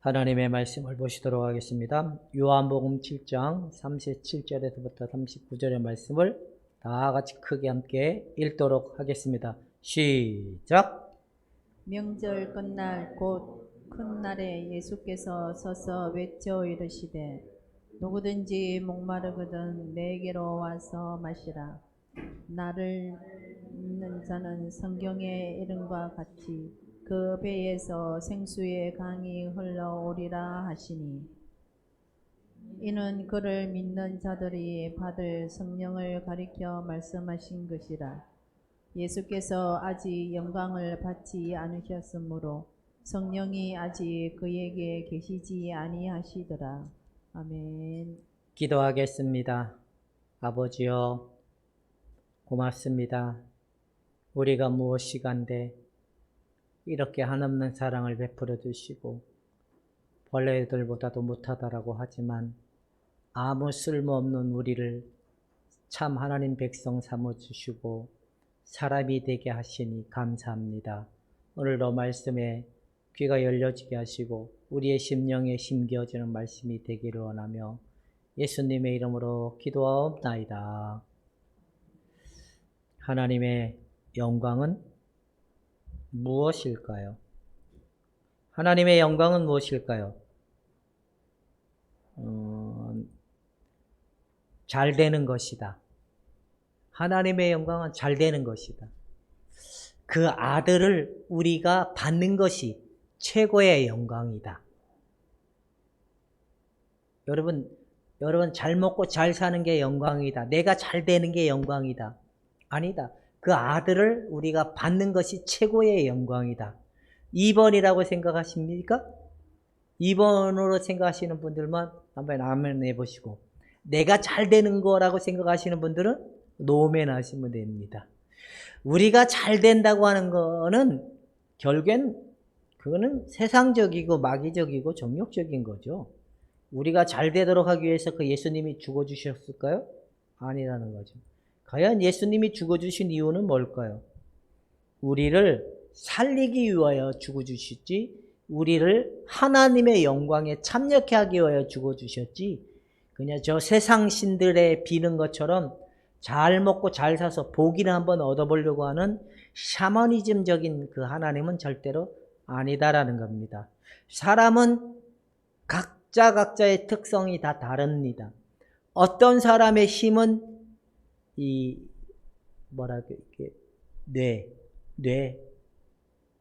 하나님의 말씀을 보시도록 하겠습니다. 요한복음 7장 37절에서부터 39절의 말씀을 다 같이 크게 함께 읽도록 하겠습니다. 시작! 명절 끝날 곧 큰 날에 예수께서 서서 외쳐 이르시되 누구든지 목마르거든 내게로 와서 마시라. 나를 믿는 자는 성경의 이름과 같이 그 배에서 생수의 강이 흘러오리라 하시니, 이는 그를 믿는 자들이 받을 성령을 가리켜 말씀하신 것이라. 예수께서 아직 영광을 받지 않으셨으므로 성령이 아직 그에게 계시지 아니하시더라. 아멘. 기도하겠습니다. 아버지여, 고맙습니다. 우리가 무엇이간데 이렇게 한없는 사랑을 베풀어 주시고 벌레들보다도 못하다라고 하지만 아무 쓸모없는 우리를 참 하나님 백성 삼아주시고 사람이 되게 하시니 감사합니다. 오늘도 말씀에 귀가 열려지게 하시고 우리의 심령에 심겨지는 말씀이 되기를 원하며 예수님의 이름으로 기도하옵나이다. 하나님의 영광은 무엇일까요? 하나님의 영광은 무엇일까요? 잘 되는 것이다. 하나님의 영광은 잘 되는 것이다. 그 아들을 우리가 받는 것이 최고의 영광이다. 여러분 잘 먹고 잘 사는 게 영광이다. 내가 잘 되는 게 영광이다. 아니다. 그 아들을 우리가 받는 것이 최고의 영광이다. 2번이라고 생각하십니까? 2번으로 생각하시는 분들만 한번 아멘 해보시고, 내가 잘 되는 거라고 생각하시는 분들은 노멘 하시면 됩니다. 우리가 잘 된다고 하는 거는 결국엔 그거는 세상적이고 마귀적이고 정욕적인 거죠. 우리가 잘 되도록 하기 위해서 그 예수님이 죽어주셨을까요? 아니라는 거죠. 과연 예수님이 죽어주신 이유는 뭘까요? 우리를 살리기 위하여 죽어주셨지, 우리를 하나님의 영광에 참여케 하기 위하여 죽어주셨지, 그냥 저 세상 신들의 비는 것처럼 잘 먹고 잘 사서 복이나 한번 얻어보려고 하는 샤머니즘적인 그 하나님은 절대로 아니다라는 겁니다. 사람은 각자의 특성이 다 다릅니다. 어떤 사람의 힘은 뇌,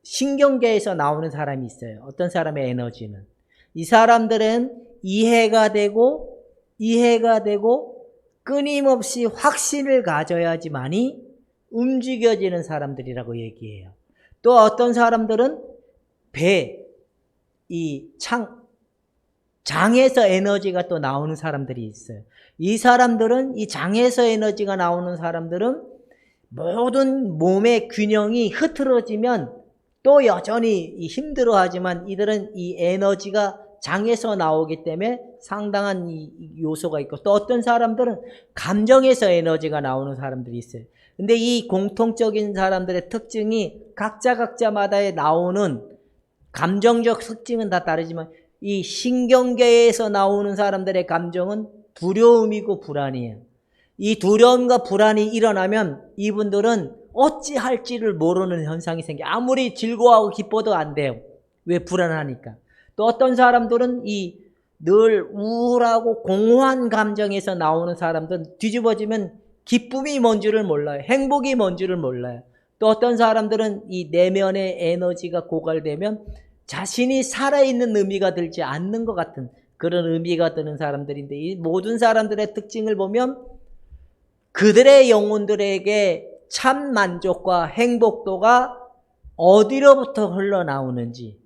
신경계에서 나오는 사람이 있어요. 어떤 사람의 에너지는. 이 사람들은 이해가 되고 끊임없이 확신을 가져야지만이 움직여지는 사람들이라고 얘기해요. 또 어떤 사람들은 장에서 에너지가 또 나오는 사람들이 있어요. 이 사람들은, 이 장에서 에너지가 나오는 사람들은 모든 몸의 균형이 흐트러지면 또 여전히 힘들어하지만 이들은 이 에너지가 장에서 나오기 때문에 상당한 요소가 있고, 또 어떤 사람들은 감정에서 에너지가 나오는 사람들이 있어요. 근데 이 공통적인 사람들의 특징이 각자마다에 나오는 감정적 특징은 다 다르지만 이 신경계에서 나오는 사람들의 감정은 두려움이고 불안이에요. 이 두려움과 불안이 일어나면 이분들은 어찌할지를 모르는 현상이 생겨요. 아무리 즐거워하고 기뻐도 안 돼요. 왜? 불안하니까. 또 어떤 사람들은 늘 우울하고 공허한 감정에서 나오는 사람들은 뒤집어지면 기쁨이 뭔지를 몰라요. 행복이 뭔지를 몰라요. 또 어떤 사람들은 이 내면의 에너지가 고갈되면 자신이 살아있는 의미가 들지 않는 것 같은 그런 의미가 드는 사람들인데, 이 모든 사람들의 특징을 보면 그들의 영혼들에게 참 만족과 행복도가 어디로부터 흘러나오는지,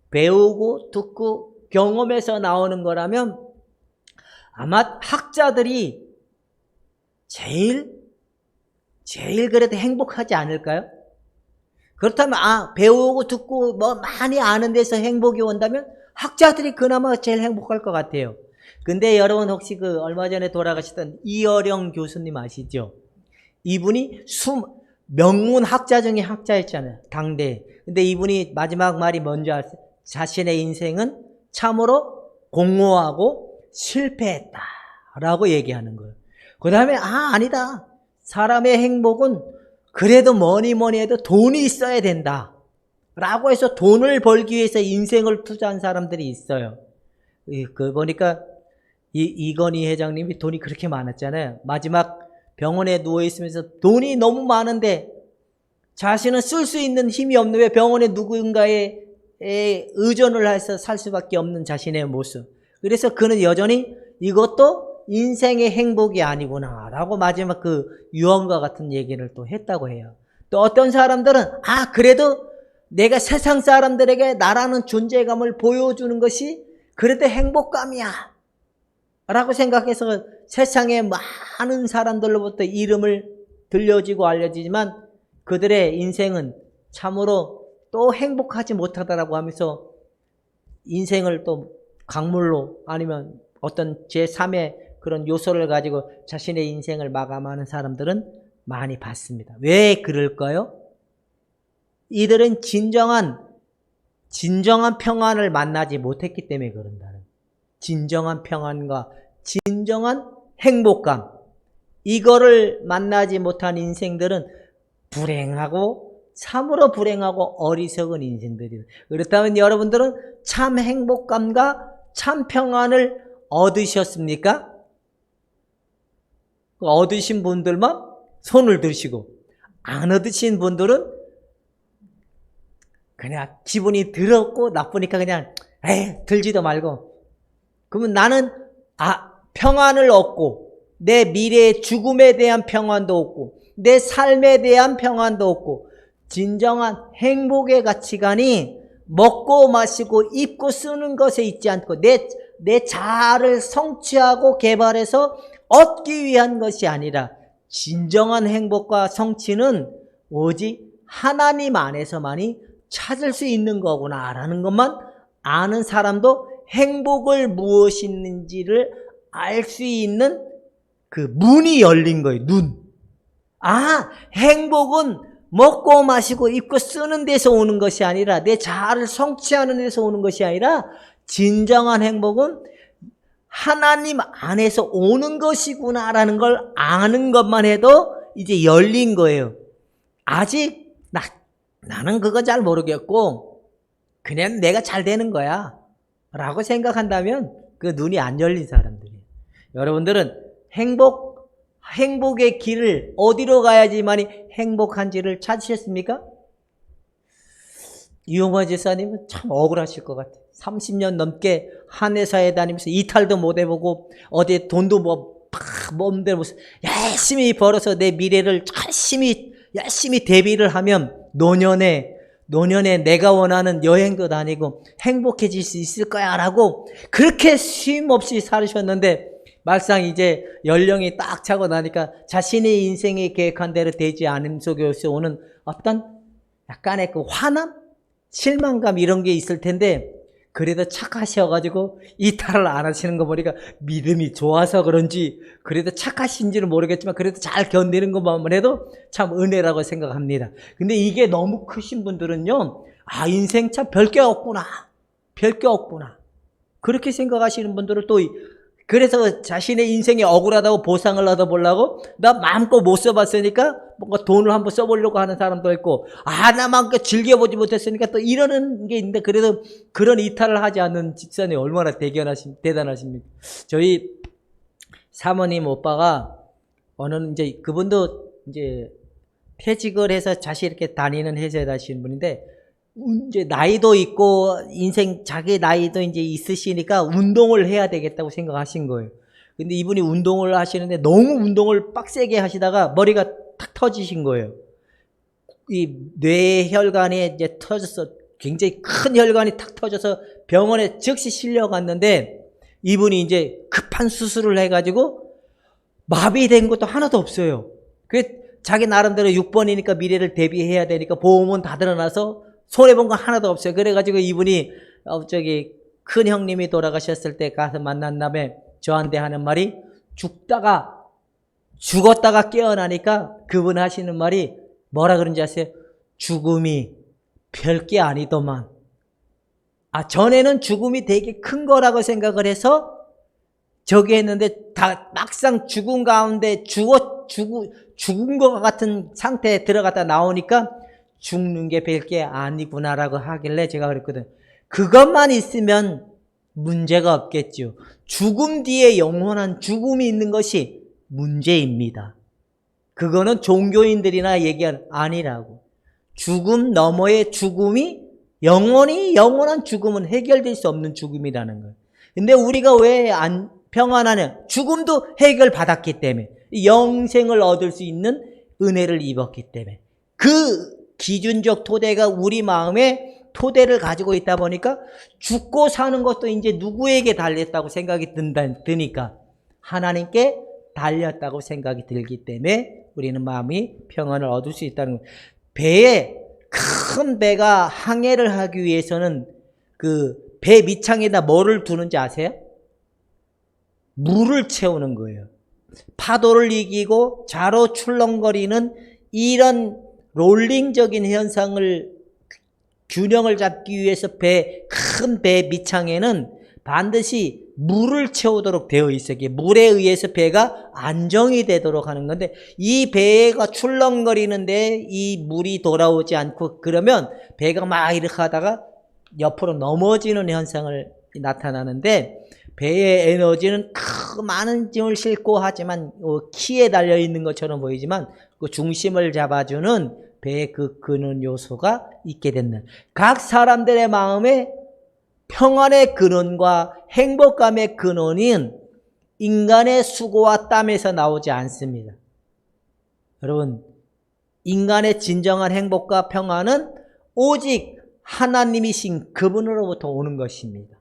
배우고 듣고 경험에서 나오는 거라면 아마 학자들이 제일 그래도 행복하지 않을까요? 그렇다면 배우고 듣고 많이 아는 데서 행복이 온다면 학자들이 그나마 제일 행복할 것 같아요. 근데 여러분 혹시 얼마 전에 돌아가셨던 이어령 교수님 아시죠? 이분이 명문 학자 중에 학자였잖아요. 당대. 근데 이분이 마지막 말이 뭔지 아세요? 자신의 인생은 참으로 공허하고 실패했다라고 얘기하는 거예요. 그 다음에 아니다. 사람의 행복은 그래도 뭐니 해도 돈이 있어야 된다 라고 해서 돈을 벌기 위해서 인생을 투자한 사람들이 있어요. 보니까 이건희 회장님이 돈이 그렇게 많았잖아요. 마지막 병원에 누워있으면서 돈이 너무 많은데 자신은 쓸 수 있는 힘이 없는, 왜 병원에 누군가에 의존을 해서 살 수밖에 없는 자신의 모습. 그래서 그는 여전히 이것도 인생의 행복이 아니구나 라고 마지막 그 유언과 같은 얘기를 또 했다고 해요. 또 어떤 사람들은 그래도 내가 세상 사람들에게 나라는 존재감을 보여주는 것이 그래도 행복감이야 라고 생각해서 세상의 많은 사람들로부터 이름을 들려지고 알려지지만 그들의 인생은 참으로 또 행복하지 못하다라고 하면서 인생을 또 강물로 아니면 어떤 제3의 그런 요소를 가지고 자신의 인생을 마감하는 사람들은 많이 봤습니다. 왜 그럴까요? 이들은 진정한 평안을 만나지 못했기 때문에 그런다는, 진정한 평안과 진정한 행복감, 이거를 만나지 못한 인생들은 불행하고, 참으로 불행하고 어리석은 인생들이다. 그렇다면 여러분들은 참 행복감과 참 평안을 얻으셨습니까? 얻으신 분들만 손을 드시고, 안 얻으신 분들은 그냥 기분이 더럽고 나쁘니까 그냥 들지도 말고. 그러면 나는 평안을 얻고 내 미래의 죽음에 대한 평안도 얻고 내 삶에 대한 평안도 얻고, 진정한 행복의 가치관이 먹고 마시고 입고 쓰는 것에 있지 않고 내 자아를 성취하고 개발해서 얻기 위한 것이 아니라, 진정한 행복과 성취는 오직 하나님 안에서만이 찾을 수 있는 거구나라는 것만 아는 사람도 행복을 무엇인지를 알 수 있는 그 문이 열린 거예요. 눈. 행복은 먹고 마시고 입고 쓰는 데서 오는 것이 아니라, 내 자아를 성취하는 데서 오는 것이 아니라, 진정한 행복은 하나님 안에서 오는 것이구나라는 걸 아는 것만 해도 이제 열린 거예요. 아직 나는 그거 잘 모르겠고 그냥 내가 잘 되는 거야 라고 생각한다면 그 눈이 안 열린 사람들이에요. 여러분들은 행복의 길을 어디로 가야지만이 행복한지를 찾으셨습니까? 이용화 지사님은 참 억울하실 것 같아요. 30년 넘게 한 회사에 다니면서 이탈도 못 해보고 어디 돈도 몸대로 열심히 벌어서 내 미래를 열심히 대비를 하면 노년에 내가 원하는 여행도 다니고 행복해질 수 있을 거야 라고 그렇게 쉼없이 살으셨는데, 막상 이제 연령이 딱 차고 나니까 자신의 인생에 계획한 대로 되지 않음 속에서 오는 어떤 약간의 그 화남? 실망감 이런 게 있을 텐데, 그래도 착하셔가지고 이탈을 안 하시는 거 보니까 믿음이 좋아서 그런지, 그래도 착하신지는 모르겠지만 그래도 잘 견디는 것만 해도 참 은혜라고 생각합니다. 근데 이게 너무 크신 분들은요, 인생 참 별게 없구나 그렇게 생각하시는 분들은 또 그래서 자신의 인생이 억울하다고 보상을 얻어보려고 나 마음껏 못 써봤으니까 뭔가 돈을 한번 써보려고 하는 사람도 있고, 나 마음껏 즐겨보지 못했으니까 또 이러는 게 있는데, 그래도 그런 이탈을 하지 않는 집사님 얼마나 대단하십니까? 저희 사모님 오빠가 이제 그분도 이제 퇴직을 해서 다시 이렇게 다니는 회사에 다니시는 분인데, 이제 나이도 있고 자기 나이도 이제 있으시니까 운동을 해야 되겠다고 생각하신 거예요. 근데 이분이 운동을 하시는데 너무 운동을 빡세게 하시다가 머리가 탁 터지신 거예요. 이 뇌혈관이 이제 터져서 굉장히 큰 혈관이 탁 터져서 병원에 즉시 실려갔는데, 이분이 이제 급한 수술을 해가지고 마비된 것도 하나도 없어요. 자기 나름대로 6번이니까 미래를 대비해야 되니까 보험은 다 들어나서 손해본 건 하나도 없어요. 그래가지고 이분이 큰 형님이 돌아가셨을 때 가서 만난 다음에 저한테 하는 말이, 죽었다가 깨어나니까 그분 하시는 말이 뭐라 그런지 아세요? 죽음이 별게 아니더만. 전에는 죽음이 되게 큰 거라고 생각을 해서 저기 했는데 다 막상 죽은 가운데 죽은 것 같은 상태에 들어갔다 나오니까 죽는 게 별게 아니구나라고 하길래 제가 그랬거든. 그것만 있으면 문제가 없겠죠. 죽음 뒤에 영원한 죽음이 있는 것이 문제입니다. 그거는 종교인들이나 얘기하는 아니라고. 죽음 너머의 죽음이 영원한 죽음은 해결될 수 없는 죽음이라는 거예요. 근데 우리가 왜 안 평안하냐? 죽음도 해결받았기 때문에, 영생을 얻을 수 있는 은혜를 입었기 때문에, 그 기준적 토대가 우리 마음에 토대를 가지고 있다 보니까 죽고 사는 것도 이제 누구에게 달렸다고 생각이 드니까 하나님께 달렸다고 생각이 들기 때문에 우리는 마음이 평안을 얻을 수 있다는 거예요. 큰 배가 항해를 하기 위해서는 그 배 밑창에다 뭐를 두는지 아세요? 물을 채우는 거예요. 파도를 이기고 좌로 출렁거리는 이런 롤링적인 현상을 균형을 잡기 위해서 큰 배 밑창에는 반드시 물을 채우도록 되어 있어요. 물에 의해서 배가 안정이 되도록 하는 건데, 이 배가 출렁거리는데 이 물이 돌아오지 않고 그러면 배가 막 이렇게 하다가 옆으로 넘어지는 현상을 나타나는데, 배의 에너지는 많은 짐을 싣고 하지만 키에 달려 있는 것처럼 보이지만 그 중심을 잡아주는 배의 그 근원 요소가 있게 된다. 각 사람들의 마음에 평안의 근원과 행복감의 근원인 인간의 수고와 땀에서 나오지 않습니다. 여러분, 인간의 진정한 행복과 평안은 오직 하나님이신 그분으로부터 오는 것입니다.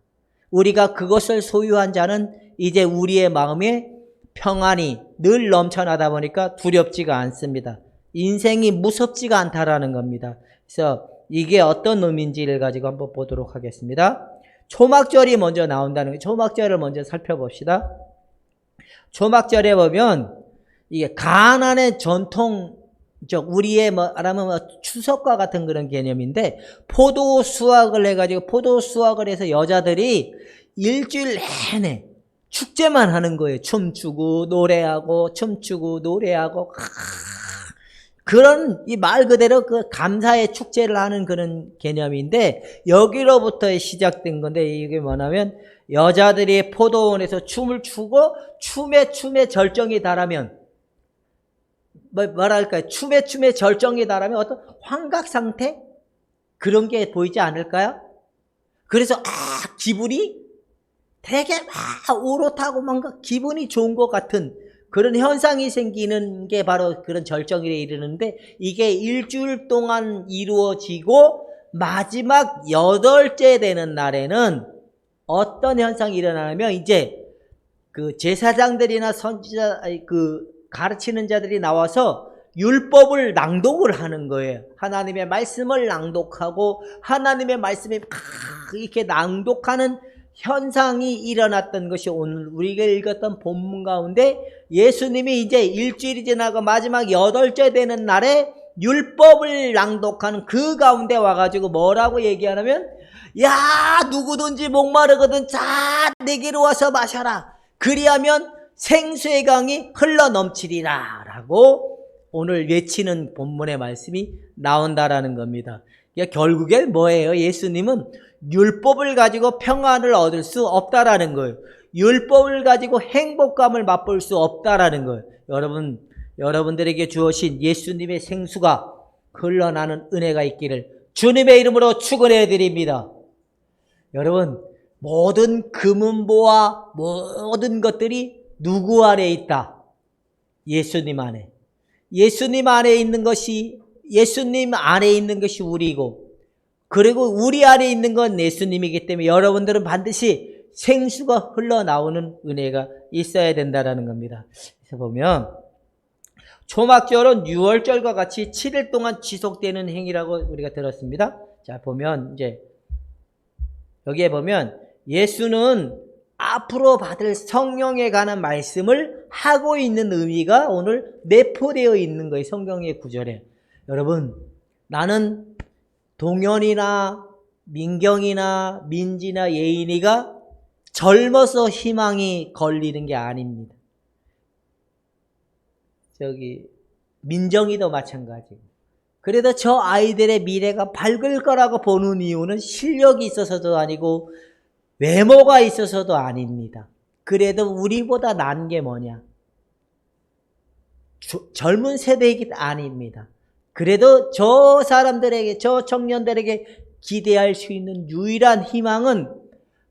우리가 그것을 소유한 자는 이제 우리의 마음에 평안이 늘 넘쳐나다 보니까 두렵지가 않습니다. 인생이 무섭지가 않다라는 겁니다. 그래서 이게 어떤 의미인지를 가지고 한번 보도록 하겠습니다. 초막절이 먼저 나온다는 거예요. 초막절을 먼저 살펴봅시다. 초막절에 보면 이게 가나안의 전통, 우리의 말하면 추석과 같은 그런 개념인데, 포도 수확을 해가지고 포도 수확을 해서 여자들이 일주일 내내 축제만 하는 거예요. 춤추고 노래하고 춤추고 노래하고 그런 이 말 그대로 그 감사의 축제를 하는 그런 개념인데, 여기로부터 시작된 건데, 이게 뭐냐면 여자들이 포도원에서 춤을 추고 춤에 절정이 달하면 뭐랄까요? 춤에 절정이 달하면 어떤 환각 상태? 그런 게 보이지 않을까요? 그래서 기분이 되게 오롯하고 뭔가 기분이 좋은 것 같은 그런 현상이 생기는 게 바로 그런 절정일에 이르는데, 이게 일주일 동안 이루어지고 마지막 8째 되는 날에는 어떤 현상이 일어나냐면, 이제 그 제사장들이나 선지자, 가르치는 자들이 나와서 율법을 낭독을 하는 거예요. 하나님의 말씀을 낭독하고 하나님의 말씀이 이렇게 낭독하는 현상이 일어났던 것이 오늘 우리가 읽었던 본문 가운데, 예수님이 이제 일주일이 지나고 마지막 8째 되는 날에 율법을 낭독하는 그 가운데 와가지고 뭐라고 얘기하냐면, 야, 누구든지 목마르거든 자 내게로 와서 마셔라. 그리하면 생수의 강이 흘러넘치리라 라고 오늘 외치는 본문의 말씀이 나온다라는 겁니다. 결국엔 뭐예요? 예수님은 율법을 가지고 평안을 얻을 수 없다라는 거예요. 율법을 가지고 행복감을 맛볼 수 없다라는 거예요. 여러분들에게 주어진 예수님의 생수가 흘러나는 은혜가 있기를 주님의 이름으로 축원해 드립니다. 여러분, 모든 금은보와 모든 것들이 누구 안에 있다? 예수님 안에. 예수님 안에 있는 것이 우리고, 그리고 우리 안에 있는 건 예수님이기 때문에 여러분들은 반드시 생수가 흘러나오는 은혜가 있어야 된다는 겁니다. 그래서 보면 초막절은 6월절과 같이 7일 동안 지속되는 행위라고 우리가 들었습니다. 자, 보면 이제 여기에 보면 예수는 앞으로 받을 성령에 관한 말씀을 하고 있는 의미가 오늘 내포되어 있는 거예요. 성경의 구절에. 여러분, 나는 동현이나 민경이나 민지나 예인이가 젊어서 희망이 걸리는 게 아닙니다. 민정이도 마찬가지고. 그래도 저 아이들의 미래가 밝을 거라고 보는 이유는 실력이 있어서도 아니고 외모가 있어서도 아닙니다. 그래도 우리보다 나은 게 뭐냐? 젊은 세대이기 아닙니다. 그래도 저 사람들에게, 저 청년들에게 기대할 수 있는 유일한 희망은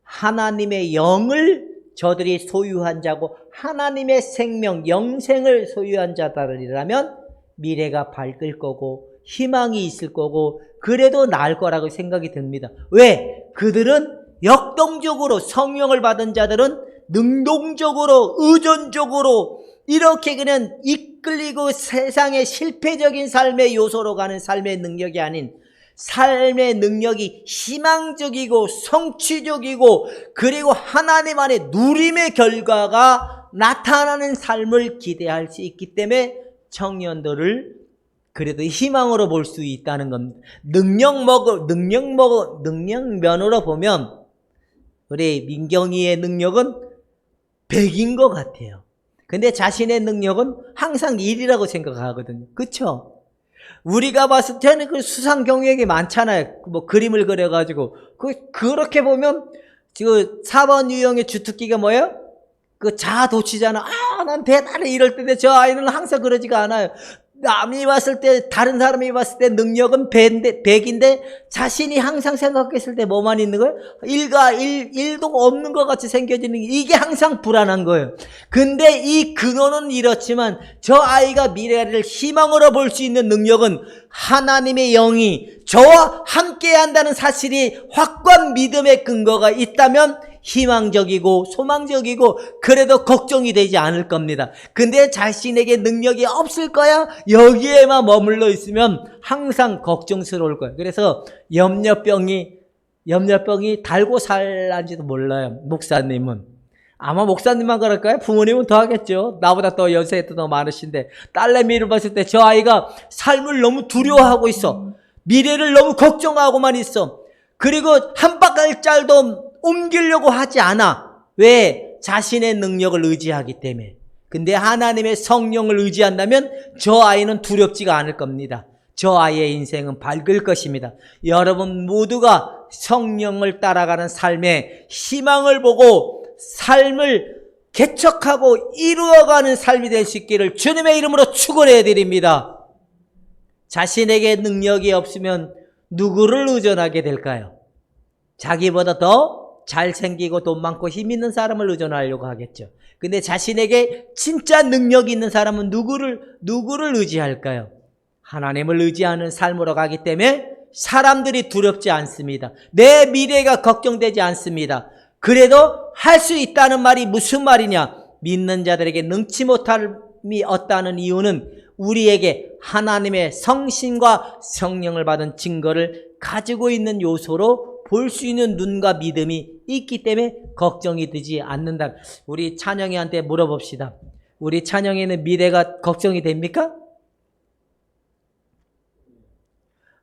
하나님의 영을 저들이 소유한 자고 하나님의 생명, 영생을 소유한 자들이라면 미래가 밝을 거고 희망이 있을 거고 그래도 나을 거라고 생각이 듭니다. 왜? 그들은 역동적으로 성령을 받은 자들은 능동적으로 의존적으로 이렇게 그냥 이끌리고 세상의 실패적인 삶의 요소로 가는 삶의 능력이 아닌 삶의 능력이 희망적이고 성취적이고 그리고 하나님 안에 누림의 결과가 나타나는 삶을 기대할 수 있기 때문에 청년들을 그래도 희망으로 볼 수 있다는 겁니다. 능력면으로 보면 우리 민경이의 능력은 100인 것 같아요. 근데 자신의 능력은 항상 1이라고 생각하거든요. 그렇죠? 우리가 봤을 때는 그 수상 경력이 많잖아요. 뭐 그림을 그려가지고 그렇게 보면 지금 4번 유형의 주특기가 뭐예요? 그 자아도취잖아. 난 대단해 이럴 텐데 저 아이는 항상 그러지가 않아요. 남이 봤을 때, 다른 사람이 봤을 때 능력은 100인데 자신이 항상 생각했을 때 뭐만 있는 거예요? 1도 없는 것 같이 생겨지는 게 이게 항상 불안한 거예요. 근데 이 근원은 이렇지만 저 아이가 미래를 희망으로 볼 수 있는 능력은 하나님의 영이 저와 함께 한다는 사실이 확고한 믿음의 근거가 있다면 희망적이고 소망적이고 그래도 걱정이 되지 않을 겁니다. 근데 자신에게 능력이 없을 거야? 여기에만 머물러 있으면 항상 걱정스러울 거예요. 그래서 염려병이 달고 살란지도 몰라요. 목사님은. 아마 목사님만 그럴까요? 부모님은 더 하겠죠. 나보다 더 연세도 더 많으신데 딸내미를 봤을 때 저 아이가 삶을 너무 두려워하고 있어. 미래를 너무 걱정하고만 있어. 그리고 한 발짝도 옮기려고 하지 않아. 왜? 자신의 능력을 의지하기 때문에. 근데 하나님의 성령을 의지한다면 저 아이는 두렵지가 않을 겁니다. 저 아이의 인생은 밝을 것입니다. 여러분 모두가 성령을 따라가는 삶에 희망을 보고 삶을 개척하고 이루어가는 삶이 될 수 있기를 주님의 이름으로 축원해 드립니다. 자신에게 능력이 없으면 누구를 의존하게 될까요? 자기보다 더 잘생기고 돈 많고 힘 있는 사람을 의존하려고 하겠죠. 근데 자신에게 진짜 능력이 있는 사람은 누구를 의지할까요? 하나님을 의지하는 삶으로 가기 때문에 사람들이 두렵지 않습니다. 내 미래가 걱정되지 않습니다. 그래도 할 수 있다는 말이 무슨 말이냐? 믿는 자들에게 능치 못함이 없다는 이유는 우리에게 하나님의 성신과 성령을 받은 증거를 가지고 있는 요소로 볼 수 있는 눈과 믿음이 있기 때문에 걱정이 되지 않는다. 우리 찬영이한테 물어봅시다. 우리 찬영이는 미래가 걱정이 됩니까?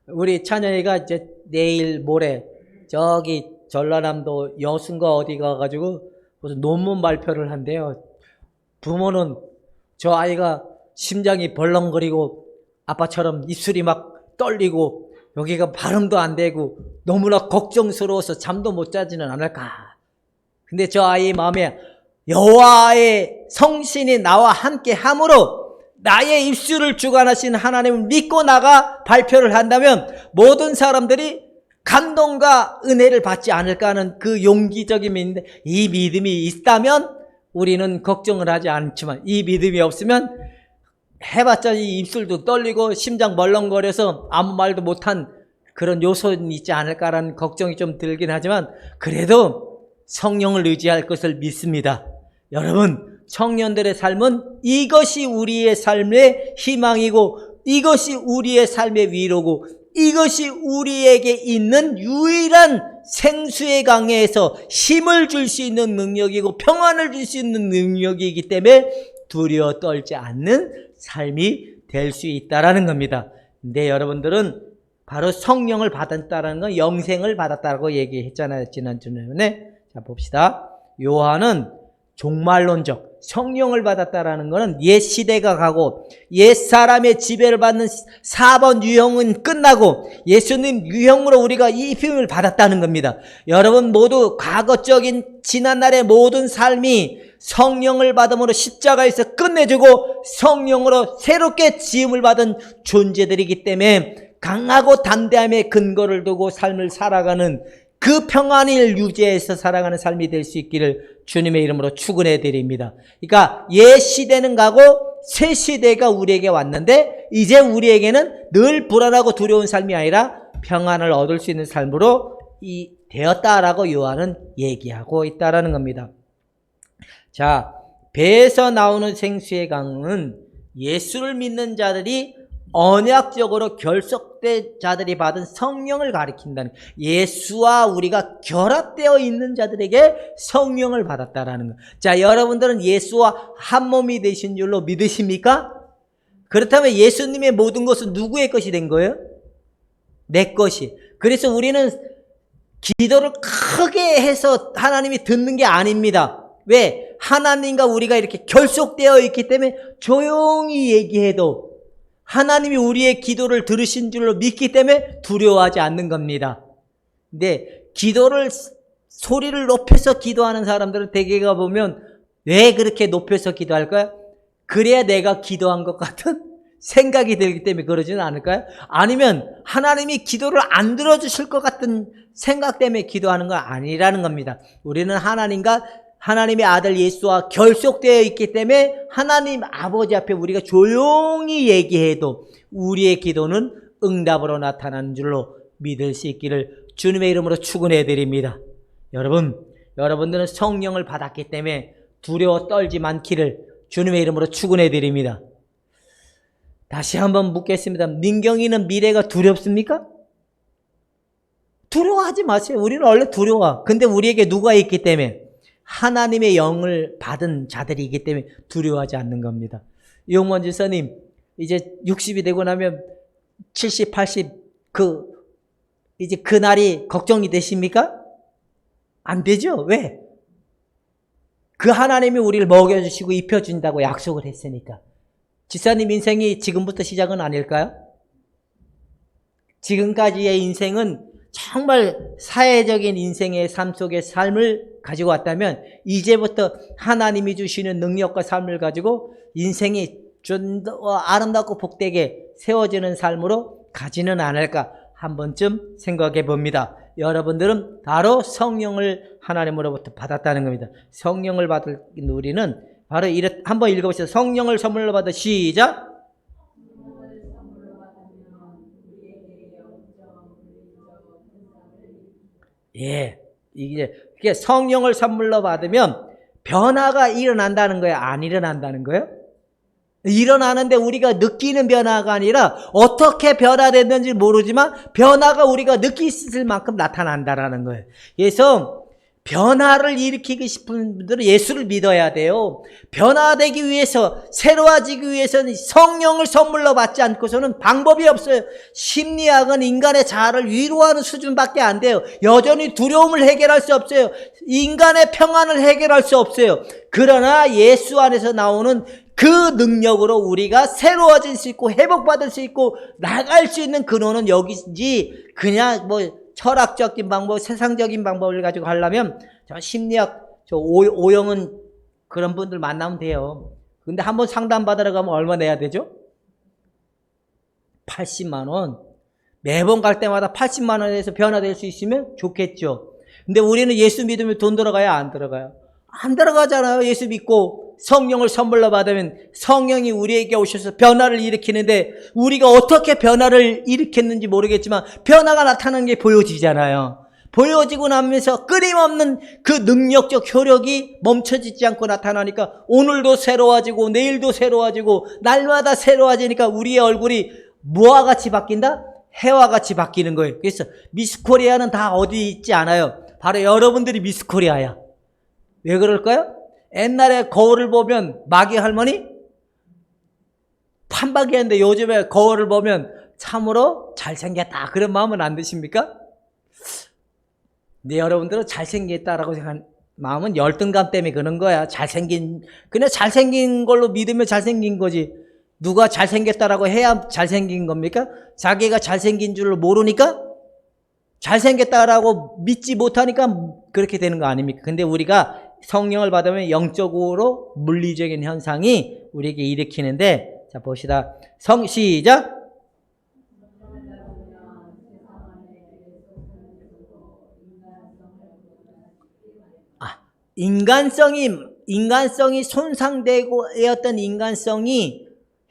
우리 찬영이가 이제 내일 모레 저기 전라남도 여순가 어디 가가지고 무슨 논문 발표를 한대요. 부모는 저 아이가 심장이 벌렁거리고 아빠처럼 입술이 막 떨리고 여기가 발음도 안 되고 너무나 걱정스러워서 잠도 못 자지는 않을까. 근데 저 아이의 마음에 여호와의 성신이 나와 함께 함으로 나의 입술을 주관하신 하나님을 믿고 나가 발표를 한다면 모든 사람들이 감동과 은혜를 받지 않을까 하는 그 용기적인 믿음인데 이 믿음이 있다면 우리는 걱정을 하지 않지만 이 믿음이 없으면 해봤자 이 입술도 떨리고 심장 멀렁거려서 아무 말도 못한 그런 요소는 있지 않을까라는 걱정이 좀 들긴 하지만 그래도 성령을 의지할 것을 믿습니다. 여러분 청년들의 삶은 이것이 우리의 삶의 희망이고 이것이 우리의 삶의 위로고 이것이 우리에게 있는 유일한 생수의 강에서 힘을 줄 수 있는 능력이고 평안을 줄 수 있는 능력이기 때문에 두려워 떨지 않는 삶이 될 수 있다라는 겁니다. 근데 여러분들은 바로 성령을 받았다라는 건 영생을 받았다고 얘기했잖아요, 지난주에. 자, 봅시다. 요한은 종말론적 성령을 받았다라는 것은 옛 시대가 가고 옛 사람의 지배를 받는 4번 유형은 끝나고 예수님 유형으로 우리가 이 힘을 받았다는 겁니다. 여러분 모두 과거적인 지난날의 모든 삶이 성령을 받음으로 십자가에서 끝내주고 성령으로 새롭게 지음을 받은 존재들이기 때문에 강하고 담대함의 근거를 두고 삶을 살아가는 그 평안을 유지해서 살아가는 삶이 될 수 있기를 주님의 이름으로 축원해 드립니다. 그러니까 옛 시대는 가고 새 시대가 우리에게 왔는데 이제 우리에게는 늘 불안하고 두려운 삶이 아니라 평안을 얻을 수 있는 삶으로 되었다라고 요한은 얘기하고 있다라는 겁니다. 자, 배에서 나오는 생수의 강은 예수를 믿는 자들이 언약적으로 결속된 자들이 받은 성령을 가리킨다는, 예수와 우리가 결합되어 있는 자들에게 성령을 받았다라는 것. 자, 여러분들은 예수와 한 몸이 되신 줄로 믿으십니까? 그렇다면 예수님의 모든 것은 누구의 것이 된 거예요? 내 것이. 그래서 우리는 기도를 크게 해서 하나님이 듣는 게 아닙니다. 왜? 하나님과 우리가 이렇게 결속되어 있기 때문에 조용히 얘기해도 하나님이 우리의 기도를 들으신 줄로 믿기 때문에 두려워하지 않는 겁니다. 근데 기도를 소리를 높여서 기도하는 사람들은 대개가 보면 왜 그렇게 높여서 기도할까요? 그래야 내가 기도한 것 같은 생각이 들기 때문에 그러지는 않을까요? 아니면 하나님이 기도를 안 들어주실 것 같은 생각 때문에 기도하는 건 아니라는 겁니다. 우리는 하나님의 아들 예수와 결속되어 있기 때문에 하나님 아버지 앞에 우리가 조용히 얘기해도 우리의 기도는 응답으로 나타나는 줄로 믿을 수 있기를 주님의 이름으로 축원해 드립니다. 여러분들은 성령을 받았기 때문에 두려워 떨지 않기를 주님의 이름으로 축원해 드립니다. 다시 한번 묻겠습니다. 민경이는 미래가 두렵습니까? 두려워하지 마세요. 우리는 원래 두려워. 근데 우리에게 누가 있기 때문에? 하나님의 영을 받은 자들이기 때문에 두려워하지 않는 겁니다. 이용원 지사님 이제 60이 되고 나면 70, 80 이제 그 날이 걱정이 되십니까? 안 되죠. 왜? 그 하나님이 우리를 먹여주시고 입혀준다고 약속을 했으니까. 지사님 인생이 지금부터 시작은 아닐까요? 지금까지의 인생은 정말 사회적인 인생의 삶 속의 삶을 가지고 왔다면 이제부터 하나님이 주시는 능력과 삶을 가지고 인생이 좀 더 아름답고 복되게 세워지는 삶으로 가지는 않을까 한 번쯤 생각해 봅니다. 여러분들은 바로 성령을 하나님으로부터 받았다는 겁니다. 성령을 받은 우리는 바로 한번 읽어보시죠. 성령을 선물로 받아 시작. 예, 이게 성령을 선물로 받으면 변화가 일어난다는 거예요? 안 일어난다는 거예요? 일어나는데 우리가 느끼는 변화가 아니라 어떻게 변화됐는지 모르지만 변화가 우리가 느낄 수 있을 만큼 나타난다라는 거예요. 그래서 변화를 일으키고 싶은 분들은 예수를 믿어야 돼요. 변화되기 위해서, 새로워지기 위해서는 성령을 선물로 받지 않고서는 방법이 없어요. 심리학은 인간의 자아를 위로하는 수준밖에 안 돼요. 여전히 두려움을 해결할 수 없어요. 인간의 평안을 해결할 수 없어요. 그러나 예수 안에서 나오는 그 능력으로 우리가 새로워질 수 있고 회복받을 수 있고 나갈 수 있는 근원은 여기지, 그냥 철학적인 방법, 세상적인 방법을 가지고 하려면 저 심리학, 저 오영은 그런 분들 만나면 돼요. 근데 한번 상담 받으러 가면 얼마 내야 되죠? 80만 원. 매번 갈 때마다 80만 원에서 변화될 수 있으면 좋겠죠. 근데 우리는 예수 믿으면 돈 들어가요? 안 들어가요? 안 들어가잖아요. 예수 믿고 성령을 선물로 받으면 성령이 우리에게 오셔서 변화를 일으키는데 우리가 어떻게 변화를 일으켰는지 모르겠지만 변화가 나타나는 게 보여지잖아요. 보여지고 나면서 끊임없는 그 능력적 효력이 멈춰지지 않고 나타나니까 오늘도 새로워지고 내일도 새로워지고 날마다 새로워지니까 우리의 얼굴이 뭐와 같이 바뀐다? 해와 같이 바뀌는 거예요. 그래서 미스코리아는 다 어디 있지 않아요. 바로 여러분들이 미스코리아야. 왜 그럴까요? 옛날에 거울을 보면 마귀 할머니 판박이었는데 요즘에 거울을 보면 참으로 잘생겼다 그런 마음은 안 드십니까? 네, 여러분들은 잘생겼다라고 생각하는 마음은 열등감 때문에 그런 거야. 그냥 잘생긴 걸로 믿으면 잘생긴 거지. 누가 잘생겼다라고 해야 잘생긴 겁니까? 자기가 잘생긴 줄 모르니까 잘생겼다라고 믿지 못하니까 그렇게 되는 거 아닙니까? 근데 우리가 성령을 받으면 영적으로 물리적인 현상이 우리에게 일으키는데, 자, 봅시다. 시작. 인간성이 손상되고 어떤 인간성이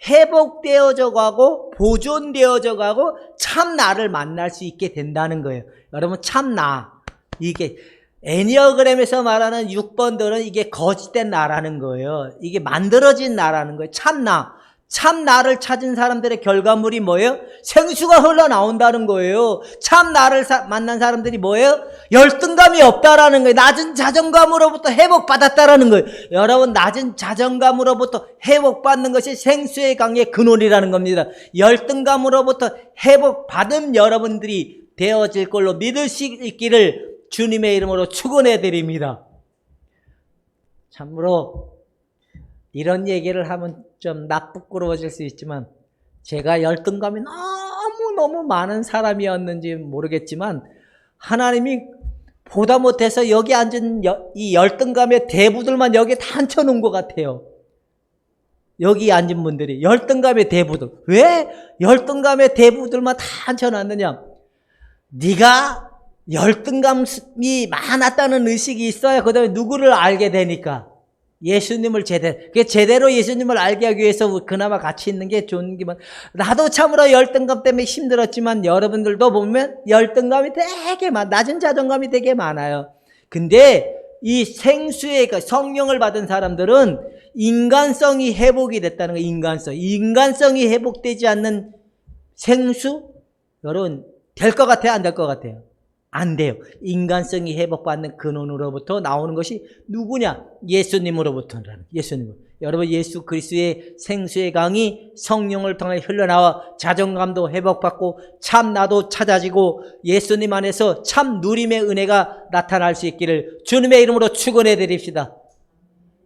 회복되어져 가고 보존되어져 가고 참 나를 만날 수 있게 된다는 거예요. 여러분, 참 나. 이게 애니어그램에서 말하는 6번들은 이게 거짓된 나라는 거예요. 이게 만들어진 나라는 거예요. 참 나. 참 나를 찾은 사람들의 결과물이 뭐예요? 생수가 흘러나온다는 거예요. 참 나를 만난 사람들이 뭐예요? 열등감이 없다라는 거예요. 낮은 자존감으로부터 회복받았다라는 거예요. 여러분, 낮은 자존감으로부터 회복받는 것이 생수의 강의 근원이라는 겁니다. 열등감으로부터 회복받은 여러분들이 되어질 걸로 믿을 수 있기를 주님의 이름으로 축원해 드립니다. 참으로 이런 얘기를 하면 좀 부끄러워질 수 있지만, 제가 열등감이 너무너무 많은 사람이었는지 모르겠지만 하나님이 보다 못해서 여기 앉은 이 열등감의 대부들만 여기에 다 앉혀놓은 것 같아요. 여기 앉은 분들이 열등감의 대부들. 왜 열등감의 대부들만 다 앉혀놨느냐? 네가 열등감이 많았다는 의식이 있어야 그 다음에 누구를 알게 되니까. 예수님을 제대로 예수님을 알게 하기 위해서 그나마 같이 있는 게 좋은 게, 나도 참으로 열등감 때문에 힘들었지만 여러분들도 보면 열등감이 되게 낮은 자존감이 되게 많아요. 근데 이 생수의 성령을 받은 사람들은 인간성이 회복이 됐다는 거예요. 인간성이 회복되지 않는 생수, 여러분, 될 것 같아요? 안 될 것 같아요? 안 돼요. 인간성이 회복받는 근원으로부터 나오는 것이 누구냐? 예수님으로부터라는, 예수님. 여러분, 예수 그리스도의 생수의 강이 성령을 통해 흘러나와 자존감도 회복받고 참 나도 찾아지고 예수님 안에서 참 누림의 은혜가 나타날 수 있기를 주님의 이름으로 축원해 드립시다.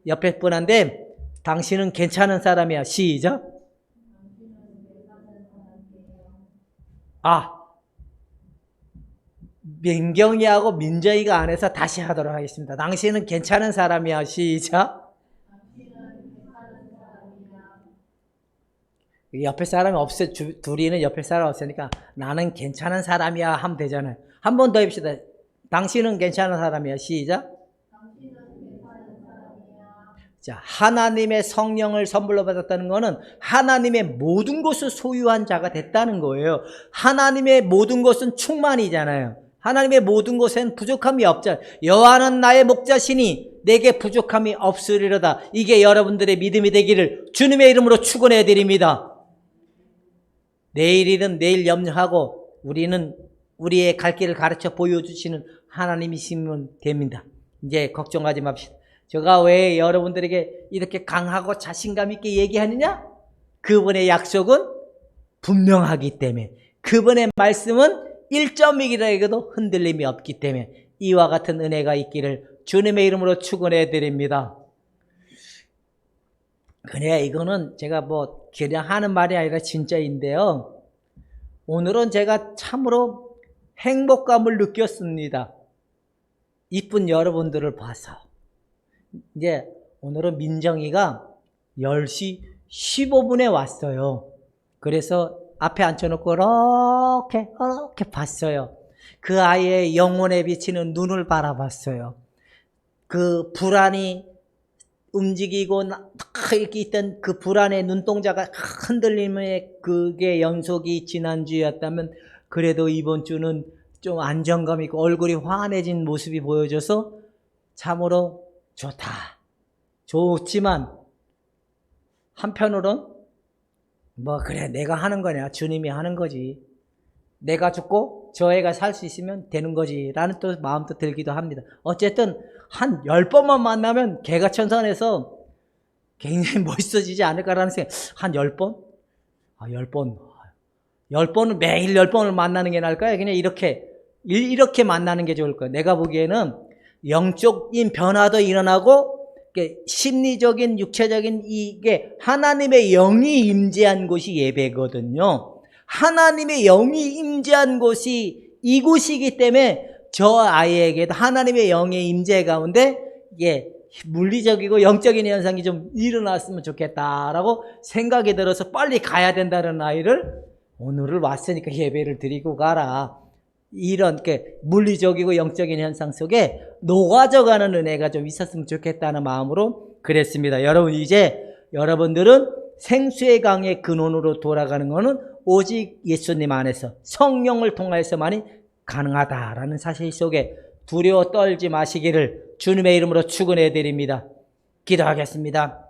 옆에 분한테 당신은 괜찮은 사람이야. 시작. 민경이하고 민정이가 안 해서 다시 하도록 하겠습니다. 당신은 괜찮은 사람이야. 시작. 옆에 사람이 없어, 둘이는 옆에 사람 없으니까 나는 괜찮은 사람이야 하면 되잖아요. 한 번 더 해봅시다. 당신은 괜찮은 사람이야. 시작. 자, 하나님의 성령을 선물로 받았다는 것은 하나님의 모든 것을 소유한 자가 됐다는 거예요. 하나님의 모든 것은 충만이잖아요. 하나님의 모든 것엔 부족함이 없잖아요. 여호와는 나의 목자시니 내게 부족함이 없으리로다. 이게 여러분들의 믿음이 되기를 주님의 이름으로 축원해 드립니다. 내일이든 내일 염려하고 우리는 우리의 갈 길을 가르쳐 보여주시는 하나님이시면 됩니다. 이제 걱정하지 맙시다. 제가 왜 여러분들에게 이렇게 강하고 자신감 있게 얘기하느냐? 그분의 약속은 분명하기 때문에, 그분의 말씀은 1.1이라도 흔들림이 없기 때문에 이와 같은 은혜가 있기를 주님의 이름으로 축원해 드립니다. 그래, 이거는 제가 그냥 하는 말이 아니라 진짜인데요. 오늘은 제가 참으로 행복감을 느꼈습니다. 이쁜 여러분들을 봐서. 이제 오늘은 민정이가 10시 15분에 왔어요. 그래서 앞에 앉혀놓고 이렇게 봤어요. 그 아이의 영혼에 비치는 눈을 바라봤어요. 그 불안이 움직이고 이렇게 있던 그 불안의 눈동자가 흔들림의 그게 연속이 지난주였다면, 그래도 이번 주는 좀 안정감 있고 얼굴이 환해진 모습이 보여져서 참으로 좋다. 좋지만 한편으로는 그래, 내가 하는 거냐, 주님이 하는 거지, 내가 죽고 저 애가 살 수 있으면 되는 거지 라는 또 마음도 들기도 합니다. 어쨌든 한 10번만 만나면 개가천선해서 굉장히 멋있어지지 않을까라는 생각. 한 10번? 10번. 10번을 매일 10번을 만나는 게 나을까요? 그냥 이렇게 만나는 게 좋을까요? 내가 보기에는 영적인 변화도 일어나고 심리적인 육체적인 이게 하나님의 영이 임재한 곳이 예배거든요. 하나님의 영이 임재한 곳이 이곳이기 때문에 저 아이에게도 하나님의 영의 임재 가운데 이게 물리적이고 영적인 현상이 좀 일어났으면 좋겠다라고 생각이 들어서 빨리 가야 된다는 아이를 오늘을 왔으니까 예배를 드리고 가라. 이런 물리적이고 영적인 현상 속에 녹아져가는 은혜가 좀 있었으면 좋겠다는 마음으로 그랬습니다. 여러분, 이제 여러분들은 생수의 강의 근원으로 돌아가는 것은 오직 예수님 안에서 성령을 통하여서만이 가능하다라는 사실 속에 두려워 떨지 마시기를 주님의 이름으로 축원해 드립니다. 기도하겠습니다.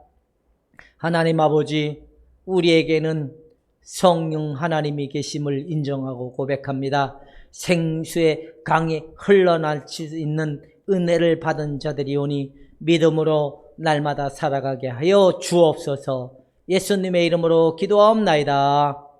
하나님 아버지, 우리에게는 성령 하나님이 계심을 인정하고 고백합니다. 생수의 강이 흘러날 수 있는 은혜를 받은 자들이 오니 믿음으로 날마다 살아가게 하여 주옵소서. 예수님의 이름으로 기도하옵나이다.